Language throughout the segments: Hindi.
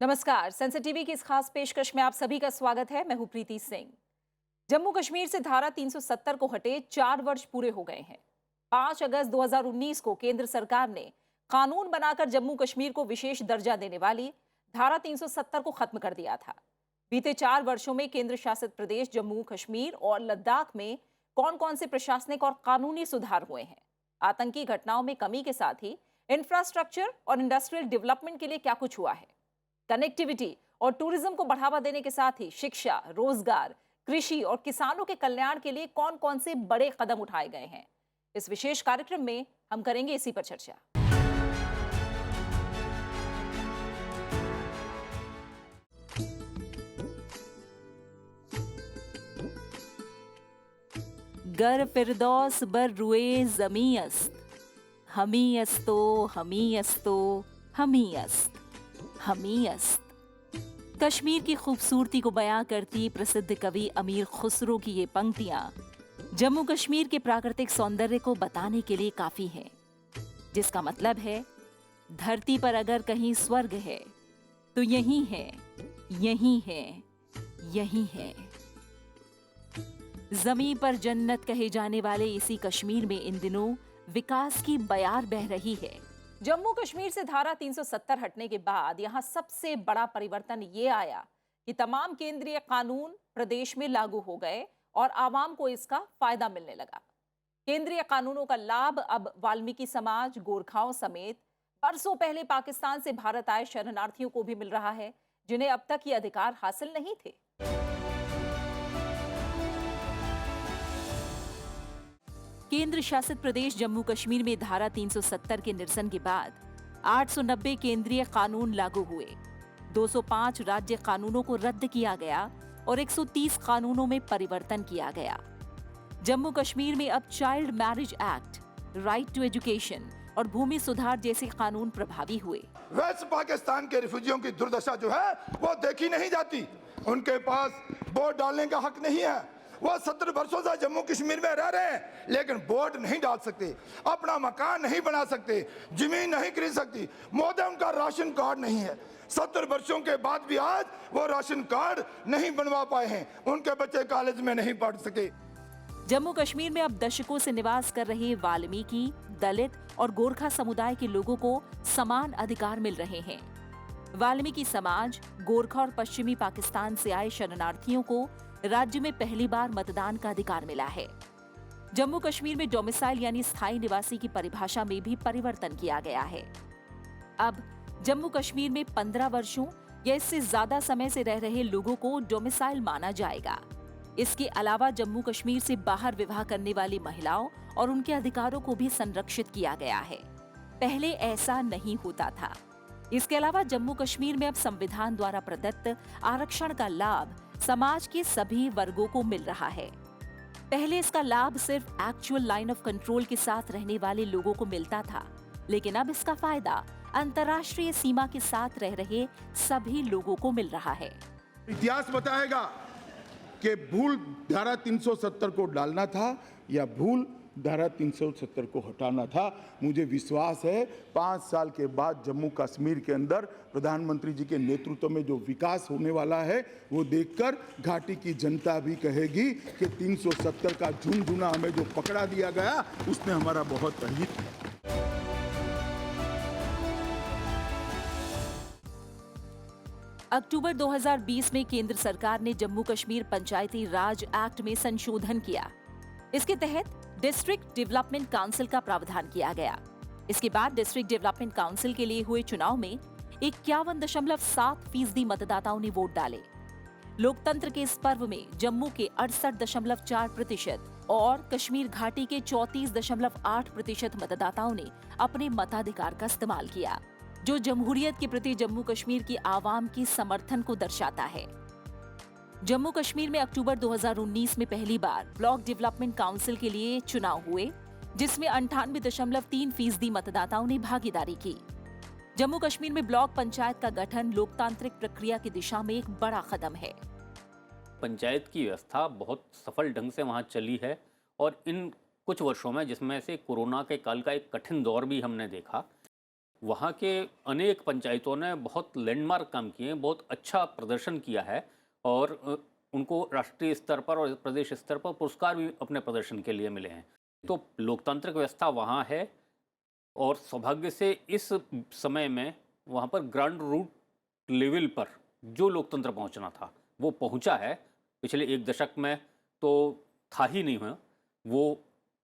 नमस्कार। सेंसर टीवी की इस खास पेशकश में आप सभी का स्वागत है। मैं हूं प्रीति सिंह। जम्मू कश्मीर से धारा 370 को हटे 4 वर्ष पूरे हो गए हैं। 5 अगस्त 2019 को केंद्र सरकार ने कानून बनाकर जम्मू कश्मीर को विशेष दर्जा देने वाली धारा 370 को खत्म कर दिया था। बीते 4 वर्षों में केंद्र शासित प्रदेश जम्मू कश्मीर और लद्दाख में कौन कौन से प्रशासनिक और कानूनी सुधार हुए हैं, आतंकी घटनाओं में कमी के साथ ही इंफ्रास्ट्रक्चर और इंडस्ट्रियल डेवलपमेंट के लिए क्या कुछ हुआ है, कनेक्टिविटी और टूरिज्म को बढ़ावा देने के साथ ही शिक्षा, रोजगार, कृषि और किसानों के कल्याण के लिए कौन कौन से बड़े कदम उठाए गए हैं, इस विशेष कार्यक्रम में हम करेंगे इसी पर चर्चा। गर फिरदौस बर रुए जमी अस्त, हमी अस्तो हमी अस्तो हमी अस्त, हमी अस्त। कश्मीर की खूबसूरती को बयां करती प्रसिद्ध कवि अमीर खुसरो की ये पंक्तियां जम्मू कश्मीर के प्राकृतिक सौंदर्य को बताने के लिए काफी हैं, जिसका मतलब है धरती पर अगर कहीं स्वर्ग है तो यही है, यही है, यही है। जमीन पर जन्नत कहे जाने वाले इसी कश्मीर में इन दिनों विकास की बयार बह रही है। जम्मू कश्मीर से धारा 370 हटने के बाद यहां सबसे बड़ा परिवर्तन ये आया कि तमाम केंद्रीय कानून प्रदेश में लागू हो गए और आवाम को इसका फायदा मिलने लगा। केंद्रीय कानूनों का लाभ अब वाल्मीकि समाज, गोरखाओं समेत बरसों पहले पाकिस्तान से भारत आए शरणार्थियों को भी मिल रहा है, जिन्हें अब तक ये अधिकार हासिल नहीं थे। केंद्र शासित प्रदेश जम्मू कश्मीर में धारा 370 के निरसन के बाद 890 केंद्रीय कानून लागू हुए, 205 राज्य कानूनों को रद्द किया गया और 130 कानूनों में परिवर्तन किया गया। जम्मू कश्मीर में अब child marriage act, right to education और भूमि सुधार जैसे कानून प्रभावी हुए। वेस्ट पाकिस्तान के रिफ्यूजियों की दुर्दशा जो है वो देखी नहीं जाती। उनके पास वोट डालने का हक नहीं है। वो 70 वर्षों से जम्मू कश्मीर में रह रहे हैं, लेकिन वोट नहीं डाल सकते, अपना मकान नहीं बना सकते, जमीन नहीं खरीद सकती। मोदी उनका राशन कार्ड नहीं है। 70 वर्षों के बाद भी आज वो राशन कार्ड नहीं बनवा पाए हैं। उनके बच्चे कॉलेज में नहीं पढ़ सके। जम्मू कश्मीर में अब दशकों से निवास कर रहे वाल्मीकि, दलित और गोरखा समुदाय के लोगों को समान अधिकार मिल रहे हैं। वाल्मीकि समाज, गोरखा और पश्चिमी पाकिस्तान से आए शरणार्थियों को राज्य में पहली बार मतदान का अधिकार मिला है। जम्मू कश्मीर में डोमिसाइल यानी स्थायी निवासी की परिभाषा में भी परिवर्तन किया गया है। अब जम्मू कश्मीर में 15 वर्षों या इससे ज्यादा समय से रह रहे लोगों को डोमिसाइल माना जाएगा। इसके अलावा जम्मू कश्मीर से बाहर विवाह करने वाली महिलाओं और उनके अधिकारों को भी संरक्षित किया गया है। पहले ऐसा नहीं होता था। इसके अलावा जम्मू कश्मीर में अब संविधान द्वारा प्रदत्त आरक्षण का लाभ समाज के सभी वर्गों को मिल रहा है। पहले इसका लाभ सिर्फ एक्चुअल लाइन ऑफ कंट्रोल के साथ रहने वाले लोगों को मिलता था, लेकिन अब इसका फायदा अंतर्राष्ट्रीय सीमा के साथ रह रहे सभी लोगों को मिल रहा है। इतिहास बताएगा कि भूल धारा 370 को डालना था या भूल धारा 370 को हटाना था। मुझे विश्वास है 5 साल के बाद जम्मू कश्मीर के अंदर प्रधानमंत्री जी के नेतृत्व में जो विकास होने वाला है वो देखकर घाटी की जनता भी कहेगी कि 370 का झुनझुना हमें जो पकड़ा दिया गया उसने हमारा बहुत हित है। अक्टूबर 2020 में केंद्र सरकार ने जम्मू कश्मीर पंचायती राज एक्ट में संशोधन किया। इसके तहत डिस्ट्रिक्ट डेवलपमेंट काउंसिल का प्रावधान किया गया। इसके बाद डिस्ट्रिक्ट डेवलपमेंट काउंसिल के लिए हुए चुनाव में 51.7% मतदाताओं ने वोट डाले। लोकतंत्र के इस पर्व में जम्मू के 68.4% और कश्मीर घाटी के 34.8% मतदाताओं ने अपने मताधिकार का इस्तेमाल किया, जो जमहूरियत के प्रति जम्मू कश्मीर की आवाम की समर्थन को दर्शाता है। जम्मू कश्मीर में अक्टूबर 2019 में पहली बार ब्लॉक डेवलपमेंट काउंसिल के लिए चुनाव हुए, जिसमें 98.3% मतदाताओं ने भागीदारी की। जम्मू कश्मीर में ब्लॉक पंचायत का गठन लोकतांत्रिक प्रक्रिया की दिशा में एक बड़ा कदम है। पंचायत की व्यवस्था बहुत सफल ढंग से वहाँ चली है और इन कुछ वर्षों में, जिसमें से कोरोना के काल का एक कठिन दौर भी हमने देखा, वहाँ के अनेक पंचायतों ने बहुत लैंडमार्क काम किए हैं, बहुत अच्छा प्रदर्शन किया है और उनको राष्ट्रीय स्तर पर और प्रदेश स्तर पर पुरस्कार भी अपने प्रदर्शन के लिए मिले हैं। तो लोकतांत्रिक व्यवस्था वहाँ है और सौभाग्य से इस समय में वहाँ पर ग्राउंड रूट लेवल पर जो लोकतंत्र पहुँचना था वो पहुँचा है। पिछले एक दशक में तो था ही नहीं है। वो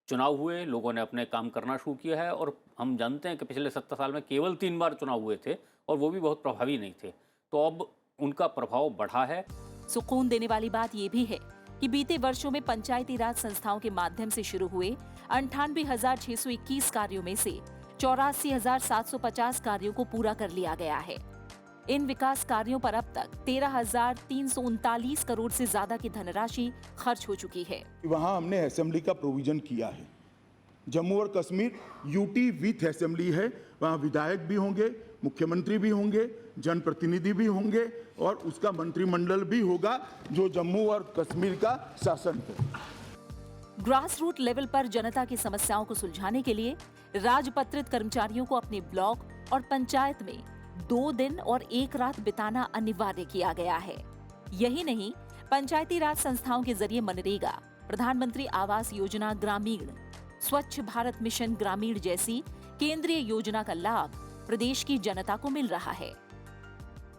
चुनाव हुए, लोगों ने अपने काम करना शुरू किया है और हम जानते हैं कि पिछले 70 साल में केवल 3 बार चुनाव हुए थे और वो भी बहुत प्रभावी नहीं थे। तो अब उनका प्रभाव बढ़ा है। सुकून देने वाली बात ये भी है कि बीते वर्षों में पंचायती राज संस्थाओं के माध्यम से शुरू हुए 98,621 कार्यों में से 84,750 कार्यों को पूरा कर लिया गया है। इन विकास कार्यों पर अब तक 13,339 करोड़ से ज्यादा की धनराशि खर्च हो चुकी है। वहाँ हमने असेंबली का प्रोविजन किया है। जम्मू और कश्मीर यूटी विथ असेंबली है। वहाँ विधायक भी होंगे, मुख्यमंत्री भी होंगे, जनप्रतिनिधि भी होंगे और उसका मंत्रिमंडल भी होगा जो जम्मू और कश्मीर का शासन है। ग्रास रूट लेवल पर जनता की समस्याओं को सुलझाने के लिए राजपत्रित कर्मचारियों को अपने ब्लॉक और पंचायत में 2 दिन और 1 रात बिताना अनिवार्य किया गया है। यही नहीं, पंचायती राज संस्थाओं के जरिए मनरेगा, प्रधानमंत्री आवास योजना ग्रामीण, स्वच्छ भारत मिशन ग्रामीण जैसी केंद्रीय योजना का लाभ प्रदेश की जनता को मिल रहा है।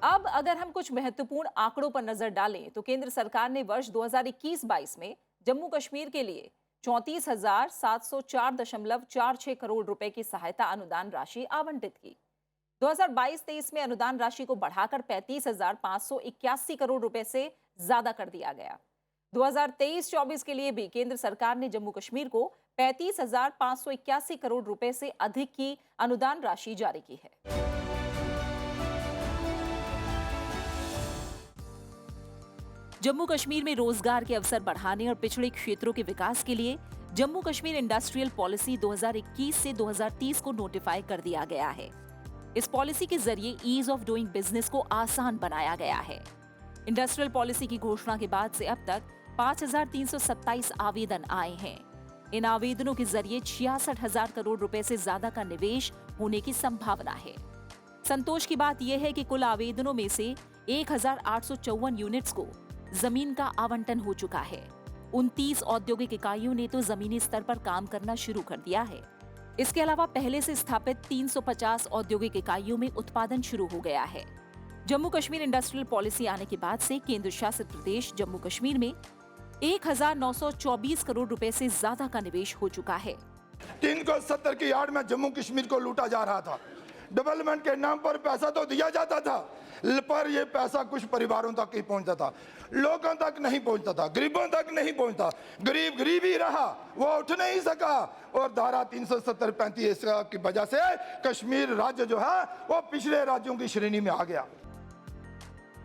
अब अगर हम कुछ महत्वपूर्ण आंकड़ों पर नजर डालें तो केंद्र सरकार ने वर्ष 2021-22 में जम्मू कश्मीर के लिए 34,704.46 करोड़ रुपए की सहायता अनुदान राशि आवंटित की। 2022-23 में अनुदान राशि को बढ़ाकर 35,581 करोड़ रुपए से ज्यादा कर दिया गया। 2023-24 के लिए भी केंद्र सरकार ने जम्मू कश्मीर को 35,581 करोड़ रुपए से अधिक की अनुदान राशि जारी की है। जम्मू कश्मीर में रोजगार के अवसर बढ़ाने और पिछड़े क्षेत्रों के विकास के लिए जम्मू कश्मीर इंडस्ट्रियल पॉलिसी 2021 से 2030 को नोटिफाई कर दिया गया है। इस पॉलिसी के जरिए ईज ऑफ डूइंग बिजनेस को आसान बनाया गया है। इंडस्ट्रियल पॉलिसी की घोषणा के बाद से अब तक 5,327 आवेदन आए हैं। इन आवेदनों के जरिए 66,000 करोड़ रुपए से ज्यादा का निवेश होने की संभावना है। संतोष की बात यह है कि कुल आवेदनों में से 1,854 यूनिट्स को जमीन का आवंटन हो चुका है। 29 औद्योगिक इकाइयों ने तो जमीनी स्तर पर काम करना शुरू कर दिया है। इसके अलावा पहले से स्थापित 350 औद्योगिक इकाइयों में उत्पादन शुरू हो गया है। जम्मू कश्मीर इंडस्ट्रियल पॉलिसी आने के बाद से केंद्र शासित प्रदेश जम्मू कश्मीर में 1,924 करोड़ रुपए से ज्यादा का निवेश हो चुका है। 370 की आड़ में जम्मू कश्मीर को लूटा जा रहा था। डेवलपमेंट के नाम पर पैसा तो दिया जाता था, पर ये पैसा कुछ परिवारों तक ही पहुंचता था, लोगों तक नहीं पहुंचता था, गरीबों तक नहीं पहुंचता। गरीब गरीब ही रहा, वो उठ नहीं सका और धारा 370-35 की वजह से कश्मीर राज्य जो है वो पिछड़े राज्यों की श्रेणी में आ गया।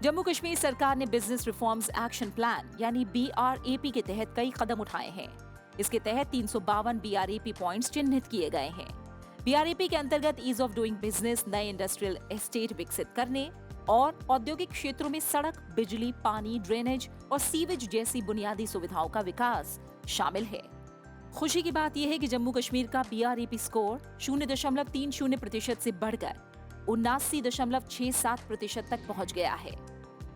जम्मू कश्मीर सरकार ने बिजनेस रिफॉर्म्स एक्शन प्लान यानी BRAP के तहत कई कदम उठाए हैं। इसके तहत 352 BRAP पॉइंट्स चिन्हित किए गए हैं। BRAP के अंतर्गत ईज ऑफ डूइंग बिजनेस, नए इंडस्ट्रियल एस्टेट विकसित करने और औद्योगिक क्षेत्रों में सड़क, बिजली, पानी, ड्रेनेज और सीवेज जैसी बुनियादी सुविधाओं का विकास शामिल है। खुशी की बात यह है कि जम्मू कश्मीर का BRAP स्कोर 0.30% से बढ़कर 79.67% तक पहुंच गया है।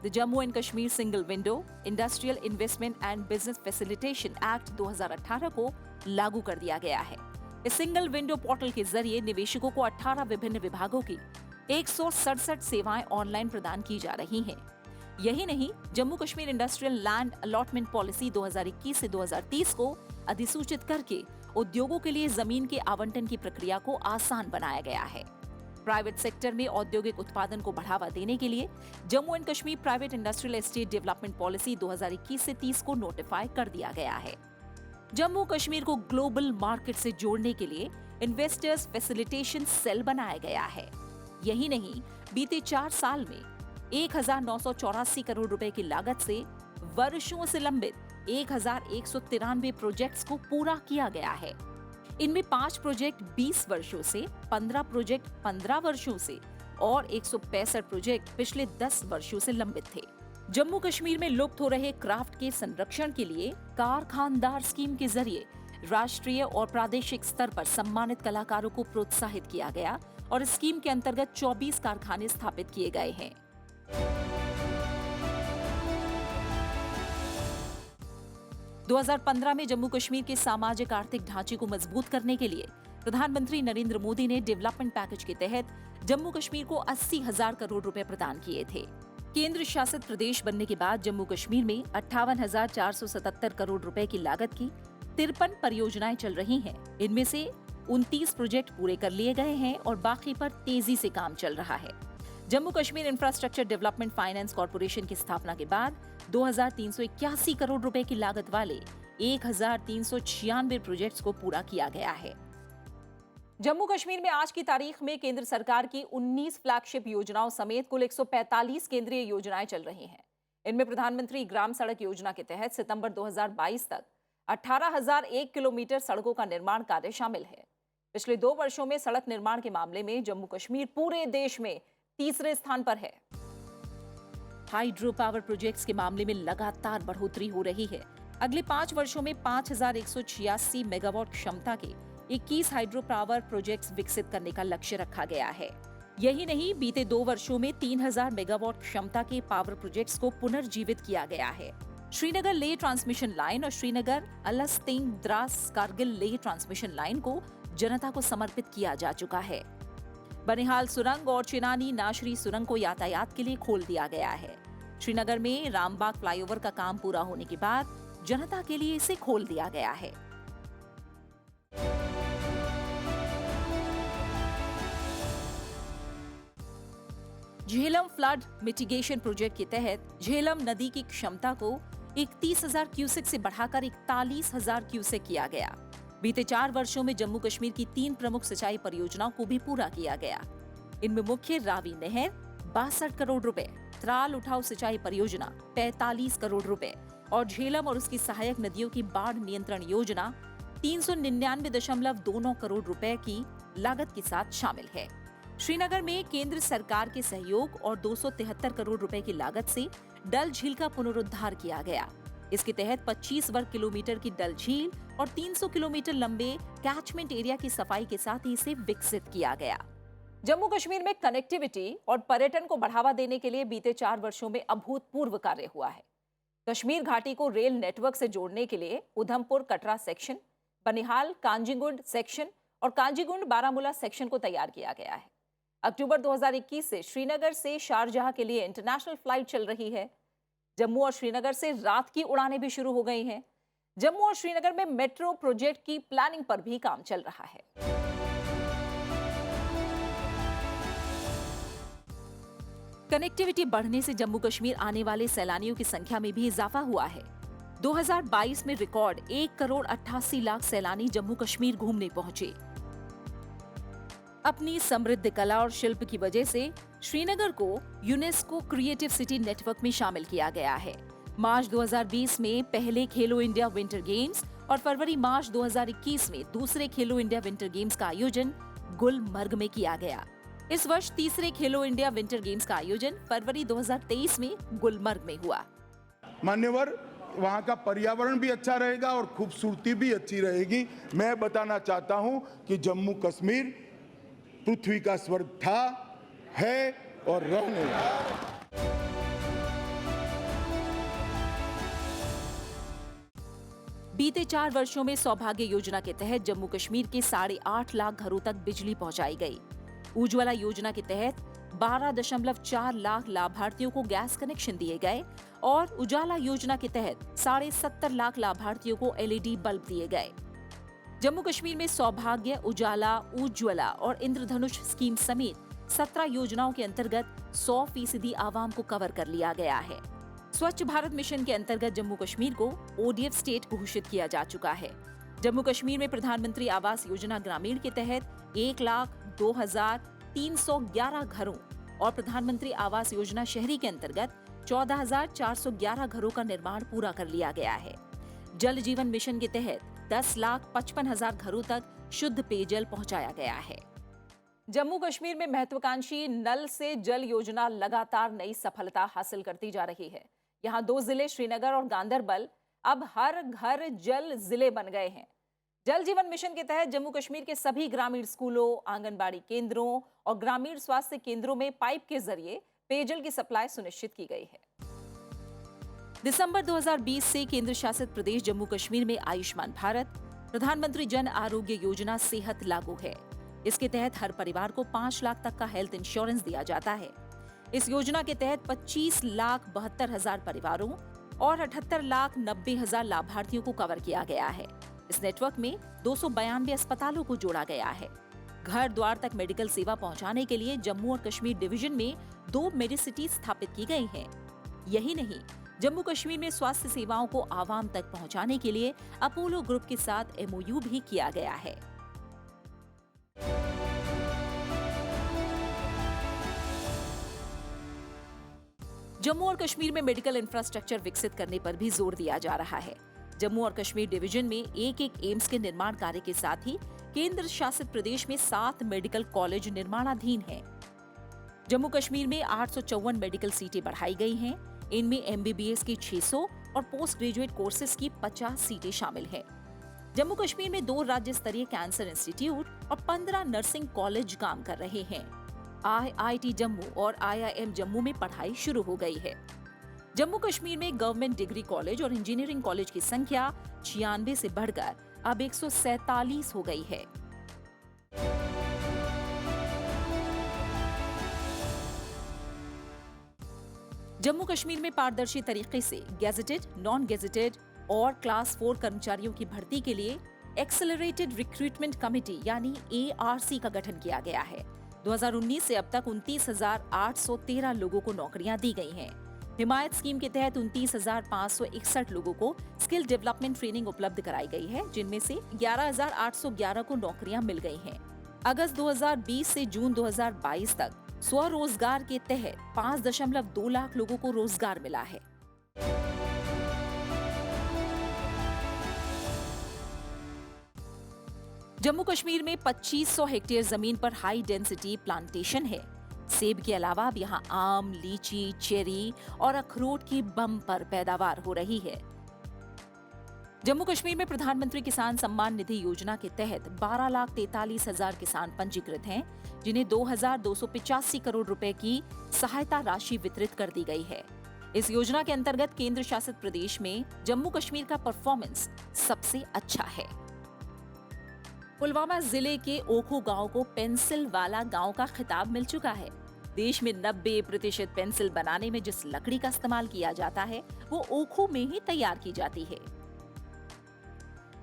The Jammu and Kashmir single window industrial investment and business facilitation act 2018 को लागू कर दिया गया है। इस सिंगल विंडो पोर्टल के जरिए निवेशकों को 18 विभिन्न विभागों की 167 सेवाएं ऑनलाइन प्रदान की जा रही हैं। यही नहीं, Jammu Kashmir industrial land allotment policy 2021 से 2030 को अधिसूचित करके उद्योगों के लिए जमीन के आवंटन की प्रक्रिया को आसान बनाया गया है। प्राइवेट सेक्टर में औद्योगिक उत्पादन को बढ़ावा देने के लिए Jammu and Kashmir private industrial estate development policy 2021 से 30 को नोटिफाई कर दिया गया है। जम्मू कश्मीर को ग्लोबल मार्केट से जोड़ने के लिए इन्वेस्टर्स फैसिलिटेशन सेल बनाया गया है। यही नहीं, बीते 4 साल में 1,984 करोड़ रुपए की लागत से वर्षों से लंबित 1,193 प्रोजेक्ट्स को पूरा किया गया है। इनमें 5 प्रोजेक्ट 20 वर्षों से, 15 प्रोजेक्ट 15 वर्षों से और 165 प्रोजेक्ट पिछले 10 वर्षों से लंबित थे। जम्मू कश्मीर में लुप्त हो रहे क्राफ्ट के संरक्षण के लिए कारखानदार स्कीम के जरिए राष्ट्रीय और प्रादेशिक स्तर पर सम्मानित कलाकारों को प्रोत्साहित किया गया और स्कीम के अंतर्गत 24 कारखाने स्थापित किए गए हैं। दो 2015 में जम्मू कश्मीर के सामाजिक आर्थिक ढांचे को मजबूत करने के लिए प्रधानमंत्री नरेंद्र मोदी ने डेवलपमेंट पैकेज के तहत जम्मू कश्मीर को 80,000 करोड़ रुपए प्रदान किए थे। केंद्र शासित प्रदेश बनने के बाद जम्मू कश्मीर में 58,477 करोड़ रुपए की लागत की 53 परियोजनाएं चल रही हैं। इनमें से 29 प्रोजेक्ट पूरे कर लिए गए हैं और बाकी पर तेजी से काम चल रहा है। Jammu Kashmir infrastructure development finance corporation की स्थापना के बाद 2,381 करोड़ रुपए की लागत वाले 1,396 प्रोजेक्ट्स को पूरा किया गया है। जम्मू कश्मीर में आज की तारीख में केंद्र सरकार की 19 फ्लैगशिप योजनाओं समेत कुल 145 केंद्रीय योजनाएं चल रही हैं। इनमें प्रधानमंत्री ग्राम सड़क योजना के तहत सितंबर 2022 तक 18,001 किलोमीटर सड़कों का निर्माण कार्य शामिल है। पिछले 2 वर्षों में सड़क निर्माण के मामले में जम्मू कश्मीर पूरे देश में तीसरे स्थान पर है। हाइड्रो पावर प्रोजेक्ट्स के मामले में लगातार बढ़ोतरी हो रही है। अगले 5 वर्षों में 5,186 मेगावाट क्षमता के 21 हाइड्रो पावर प्रोजेक्ट्स विकसित करने का लक्ष्य रखा गया है। यही नहीं, बीते 2 वर्षों में 3,000 मेगावाट क्षमता के पावर प्रोजेक्ट्स को पुनर्जीवित किया गया है। श्रीनगर लेह ट्रांसमिशन लाइन और श्रीनगर अलस्तिंग द्रास कारगिल लेह ट्रांसमिशन लाइन को जनता को समर्पित किया जा चुका है। बनिहाल सुरंग और चिनानी नाशरी सुरंग को यातायात के लिए खोल दिया गया है। श्रीनगर में रामबाग फ्लाईओवर का काम पूरा होने के बाद जनता के लिए इसे खोल दिया गया है। झेलम फ्लड मिटिगेशन प्रोजेक्ट के तहत झेलम नदी की क्षमता को 31,000 क्यूसेक से बढ़ाकर 41,000 क्यूसेक किया गया। बीते 4 वर्षों में जम्मू कश्मीर की 3 प्रमुख सिंचाई परियोजनाओं को भी पूरा किया गया। इनमें मुख्य रावी नहर 62 करोड़ रुपए, त्राल उठाव सिंचाई परियोजना 45 करोड़ रुपए और झेलम और उसकी सहायक नदियों की बाढ़ नियंत्रण योजना 399.29 करोड़ रुपए की लागत के साथ शामिल है। श्रीनगर में केंद्र सरकार के सहयोग और 273 करोड़ रुपए की लागत से डल झील का पुनरुद्धार किया गया। इसके तहत 25 वर्ग किलोमीटर की डल झील और 300 किलोमीटर लंबे कैचमेंट एरिया की सफाई के साथ ही इसे विकसित किया गया। जम्मू कश्मीर में कनेक्टिविटी और पर्यटन को बढ़ावा देने के लिए बीते 4 वर्षों में अभूतपूर्व कार्य हुआ है। कश्मीर घाटी को रेल नेटवर्क से जोड़ने के लिए उधमपुर कटरा सेक्शन, बनिहाल कांजीगुंड सेक्शन और कांजीगुंड बारामूला सेक्शन को तैयार किया गया है। अक्टूबर 2021 से श्रीनगर से शारजाह के लिए इंटरनेशनल फ्लाइट चल रही है। जम्मू और श्रीनगर से रात की उड़ानें भी शुरू हो गई हैं। जम्मू और श्रीनगर में मेट्रो प्रोजेक्ट की प्लानिंग पर भी काम चल रहा है। कनेक्टिविटी बढ़ने से जम्मू कश्मीर आने वाले सैलानियों की संख्या में भी इजाफा हुआ है। 2022 में रिकॉर्ड 1,88,00,000 सैलानी जम्मू कश्मीर घूमने पहुंचे। अपनी समृद्ध कला और शिल्प की वजह से श्रीनगर को यूनेस्को क्रिएटिव सिटी नेटवर्क में शामिल किया गया है। मार्च 2020 में पहले खेलो इंडिया विंटर गेम्स और फरवरी मार्च 2021 में दूसरे खेलो इंडिया विंटर गेम्स का आयोजन गुलमर्ग में किया गया। इस वर्ष तीसरे खेलो इंडिया विंटर गेम्स का आयोजन फरवरी 2023 में गुलमर्ग में हुआ। मान्यवर, वहाँ का पर्यावरण भी अच्छा रहेगा और खूबसूरती भी अच्छी रहेगी। मैं बताना चाहता हूँ कि जम्मू कश्मीर पृथ्वी का स्वर्ग था, है और रहने वाला। बीते 4 वर्षों में सौभाग्य योजना के तहत जम्मू कश्मीर के 8.5 लाख घरों तक बिजली पहुंचाई गई। उज्ज्वला योजना के तहत 12.4 लाख लाभार्थियों को गैस कनेक्शन दिए गए और उजाला योजना के तहत 70.5 लाख लाभार्थियों को LED बल्ब दिए गए। जम्मू कश्मीर में सौभाग्य, उजाला, उज्ज्वला और इंद्रधनुष स्कीम समेत 17 योजनाओं के अंतर्गत 100% आवाम को कवर कर लिया गया है। स्वच्छ भारत मिशन के अंतर्गत जम्मू कश्मीर को ODF स्टेट घोषित किया जा चुका है। जम्मू कश्मीर में प्रधानमंत्री आवास योजना ग्रामीण के तहत 1,02,311 घरों और प्रधानमंत्री आवास योजना शहरी के अंतर्गत 14,411 घरों का निर्माण पूरा कर लिया गया है। जल जीवन मिशन के तहत 10,55,000 घरों तक शुद्ध पेयजल पहुंचाया गया है। जम्मू कश्मीर में महत्वाकांक्षी नल से जल योजना लगातार नई सफलता हासिल करती जा रही है। यहाँ 2 जिले श्रीनगर और गांदरबल अब हर घर जल जिले बन गए हैं। जल जीवन मिशन के तहत जम्मू कश्मीर के सभी ग्रामीण स्कूलों, आंगनबाड़ी केंद्रों और ग्रामीण स्वास्थ्य केंद्रों में पाइप के जरिए पेयजल की सप्लाई सुनिश्चित की गई है। दिसंबर 2020 से केंद्र शासित प्रदेश जम्मू कश्मीर में आयुष्मान भारत, प्रधानमंत्री जन आरोग्य योजना सेहत लागू है। इसके तहत हर परिवार को 5 लाख तक का हेल्थ इंश्योरेंस दिया जाता है। इस योजना के तहत 25,72,000 परिवारों और 78,90,000 लाभार्थियों को कवर किया गया है। इस नेटवर्क में 292 अस्पतालों को जोड़ा गया है। घर द्वार तक मेडिकल सेवा पहुंचाने के लिए जम्मू और कश्मीर डिवीजन में 2 मेडिसिटी स्थापित की गई हैं। यही नहीं, जम्मू कश्मीर में स्वास्थ्य सेवाओं को आवाम तक पहुंचाने के लिए अपोलो ग्रुप के साथ MOU भी किया गया है। जम्मू और कश्मीर में मेडिकल इंफ्रास्ट्रक्चर विकसित करने पर भी जोर दिया जा रहा है। जम्मू और कश्मीर डिवीजन में एक एम्स के निर्माण कार्य के साथ ही केंद्र शासित प्रदेश में 7 मेडिकल कॉलेज निर्माणाधीन हैं। जम्मू कश्मीर में 854 मेडिकल सीटें बढ़ाई गई हैं। इनमें MBBS की 600 और पोस्ट ग्रेजुएट कोर्सेज की 50 सीटें शामिल हैं। जम्मू कश्मीर में 2 राज्य स्तरीय कैंसर इंस्टीट्यूट और 15 नर्सिंग कॉलेज काम कर रहे हैं। IIT जम्मू और IIM जम्मू में पढ़ाई शुरू हो गई है। जम्मू कश्मीर में गवर्नमेंट डिग्री कॉलेज और इंजीनियरिंग कॉलेज की संख्या 96 से बढ़कर अब 147 हो गई है। जम्मू कश्मीर में पारदर्शी तरीके से गेजेटेड, नॉन गेजेटेड और क्लास 4 कर्मचारियों की भर्ती के लिए एक्सेलरेटेड रिक्रूटमेंट कमेटी यानी ARC का गठन किया गया है। 2019 से अब तक 29,813 लोगों को नौकरियां दी गई हैं। हिमायत स्कीम के तहत 29,561 लोगों को स्किल डेवलपमेंट ट्रेनिंग उपलब्ध कराई गई है, जिनमें से 11,811 को नौकरियां मिल गई हैं। अगस्त 2020 से जून 2022 तक स्वरोजगार के तहत 5.2 लाख लोगों को रोजगार मिला है। जम्मू कश्मीर में 2500 हेक्टेयर जमीन पर हाई डेंसिटी प्लांटेशन है। सेब के अलावा अब यहाँ आम, लीची, चेरी और अखरोट की बम्पर पैदावार हो रही है। जम्मू कश्मीर में प्रधानमंत्री किसान सम्मान निधि योजना के तहत 12,43,000 किसान पंजीकृत हैं, जिन्हें 2,285 करोड़ रुपए की सहायता राशि वितरित कर दी गई है। इस योजना के अंतर्गत केंद्र शासित प्रदेश में जम्मू कश्मीर का परफॉर्मेंस सबसे अच्छा है। पुलवामा जिले के ओखू गांव को पेंसिल वाला गांव का खिताब मिल चुका है। देश में 90% पेंसिल बनाने में जिस लकड़ी का इस्तेमाल किया जाता है, वो ओखू में ही तैयार की जाती है।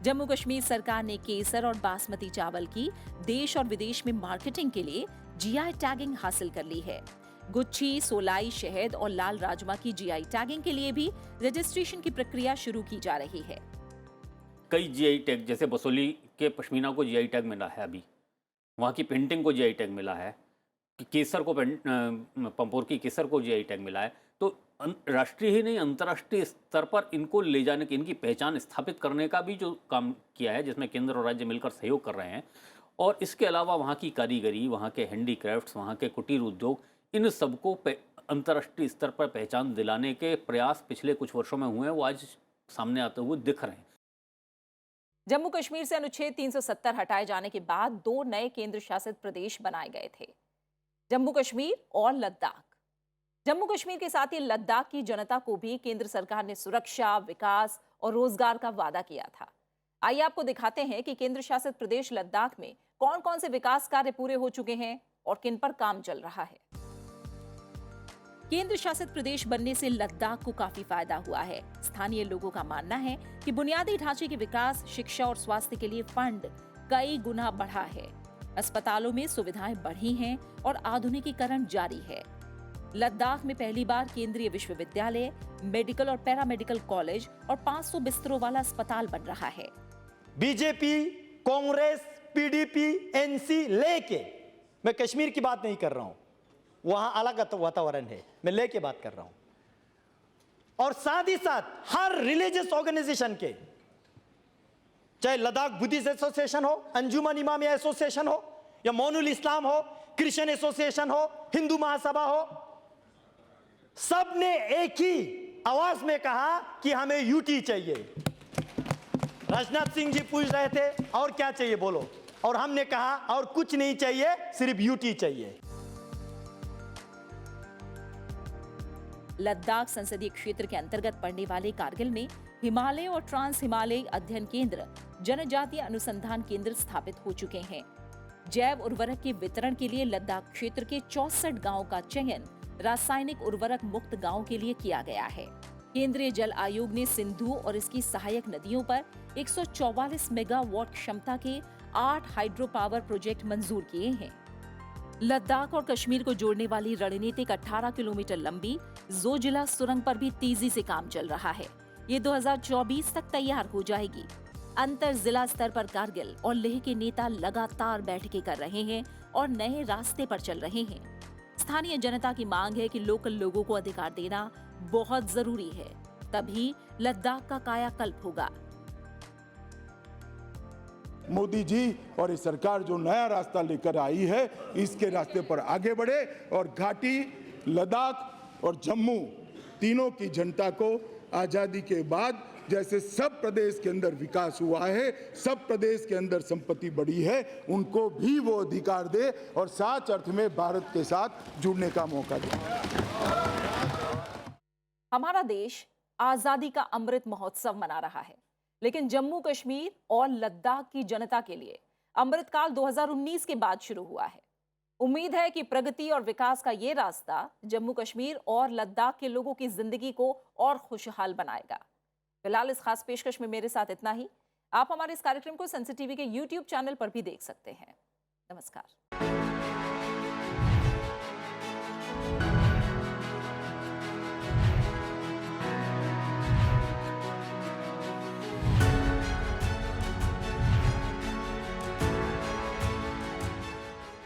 जम्मू कश्मीर सरकार ने केसर और बासमती चावल की देश और विदेश में मार्केटिंग के लिए GI टैगिंग हासिल कर ली है। गुच्छी, सोलाई, शहद और लाल राजमा की GI टैगिंग के लिए भी रजिस्ट्रेशन की प्रक्रिया शुरू की जा रही है। कई GI टैग, जैसे बसोली के पश्मीना को GI टैग मिला है, अभी वहाँ की पेंटिंग को GI टैग मिला है, केसर को पंपोर की केसर को GI टैग मिला है। तो राष्ट्रीय ही नहीं, अंतर्राष्ट्रीय स्तर पर इनको ले जाने की, इनकी पहचान स्थापित करने का भी जो काम किया है, जिसमें केंद्र और राज्य मिलकर सहयोग कर रहे हैं। और इसके अलावा वहाँ की कारीगरी, वहाँ के हैंडीक्राफ्ट्स, वहाँ के कुटीर उद्योग, इन सबको अंतर्राष्ट्रीय स्तर पर पहचान दिलाने के प्रयास पिछले कुछ वर्षों में हुए हैं, वो आज सामने आते हुए दिख रहे हैं। जम्मू कश्मीर से अनुच्छेद 370 हटाए जाने के बाद 2 नए केंद्र शासित प्रदेश बनाए गए थे, जम्मू कश्मीर और लद्दाख। जम्मू कश्मीर के साथ ही लद्दाख की जनता को भी केंद्र सरकार ने सुरक्षा, विकास और रोजगार का वादा किया था। आइए आपको दिखाते हैं कि केंद्र शासित प्रदेश लद्दाख में कौन-कौन से विकास कार्य पूरे हो चुके हैं और किन पर काम चल रहा है। केंद्र शासित प्रदेश बनने से लद्दाख को काफी फायदा हुआ है। स्थानीय लोगों का मानना है कि बुनियादी ढांचे के विकास, शिक्षा और स्वास्थ्य के लिए फंड कई गुना बढ़ा है। अस्पतालों में सुविधाएं बढ़ी हैं और आधुनिकीकरण जारी है। लद्दाख में पहली बार केंद्रीय विश्वविद्यालय, मेडिकल और पैरामेडिकल कॉलेज और 500 बिस्तरों वाला अस्पताल बन रहा है। बीजेपी, कांग्रेस, PDP, NC लेके, मैं कश्मीर की बात नहीं कर रहा हूं, वहां अलग वातावरण है, मैं लेके बात कर रहा हूं। और साथ ही साथ हर रिलीजियस ऑर्गेनाइजेशन के, चाहे लद्दाख बुद्धिस्ट एसोसिएशन हो, अंजुमन इमामिया एसोसिएशन हो, या मोनुल इस्लाम हो, क्रिश्चियन एसोसिएशन हो, हिंदू महासभा हो, सब ने एक ही आवाज में कहा कि हमें यूटी चाहिए। राजनाथ सिंह जी पूछ रहे थे और क्या चाहिए बोलो, और हमने कहा और कुछ नहीं चाहिए, सिर्फ यूटी चाहिए। लद्दाख संसदीय क्षेत्र के अंतर्गत पड़ने वाले कारगिल में हिमालय और ट्रांस हिमालय अध्ययन केंद्र, जनजातीय अनुसंधान केंद्र स्थापित हो चुके हैं। जैव उर्वरक के वितरण के लिए लद्दाख क्षेत्र के 64 गांवों का चयन रासायनिक उर्वरक मुक्त गांवों के लिए किया गया है। केंद्रीय जल आयोग ने सिंधु और इसकी सहायक नदियों पर 144 मेगावाट क्षमता के 8 हाइड्रो पावर प्रोजेक्ट मंजूर किए हैं। लद्दाख और कश्मीर को जोड़ने वाली रणनीतिक 18 किलोमीटर लंबी जोजिला सुरंग पर भी तेजी से काम चल रहा है। ये 2024 तक तैयार हो जाएगी। अंतर जिला स्तर पर कारगिल और लेह के नेता लगातार बैठकें कर रहे हैं और नए रास्ते पर चल रहे हैं। स्थानीय जनता की मांग है कि लोकल लोगों को अधिकार देना बहुत जरूरी है, तभी लद्दाख का कायाकल्प होगा। मोदी जी और ये सरकार जो नया रास्ता लेकर आई है, इसके रास्ते पर आगे बढ़े और घाटी, लद्दाख और जम्मू तीनों की जनता को आजादी के बाद जैसे सब प्रदेश के अंदर विकास हुआ है, सब प्रदेश के अंदर संपत्ति बढ़ी है, उनको भी वो अधिकार दे और सच अर्थ में भारत के साथ जुड़ने का मौका दे। हमारा देश आजादी का अमृत महोत्सव मना रहा है, लेकिन जम्मू कश्मीर और लद्दाख की जनता के लिए अमृतकाल 2019 के बाद शुरू हुआ है। उम्मीद है कि प्रगति और विकास का ये रास्ता जम्मू कश्मीर और लद्दाख के लोगों की जिंदगी को और खुशहाल बनाएगा। फिलहाल इस खास पेशकश में मेरे साथ इतना ही। आप हमारे इस कार्यक्रम को सेंसिटिव टीवी के YouTube चैनल पर भी देख सकते हैं। नमस्कार।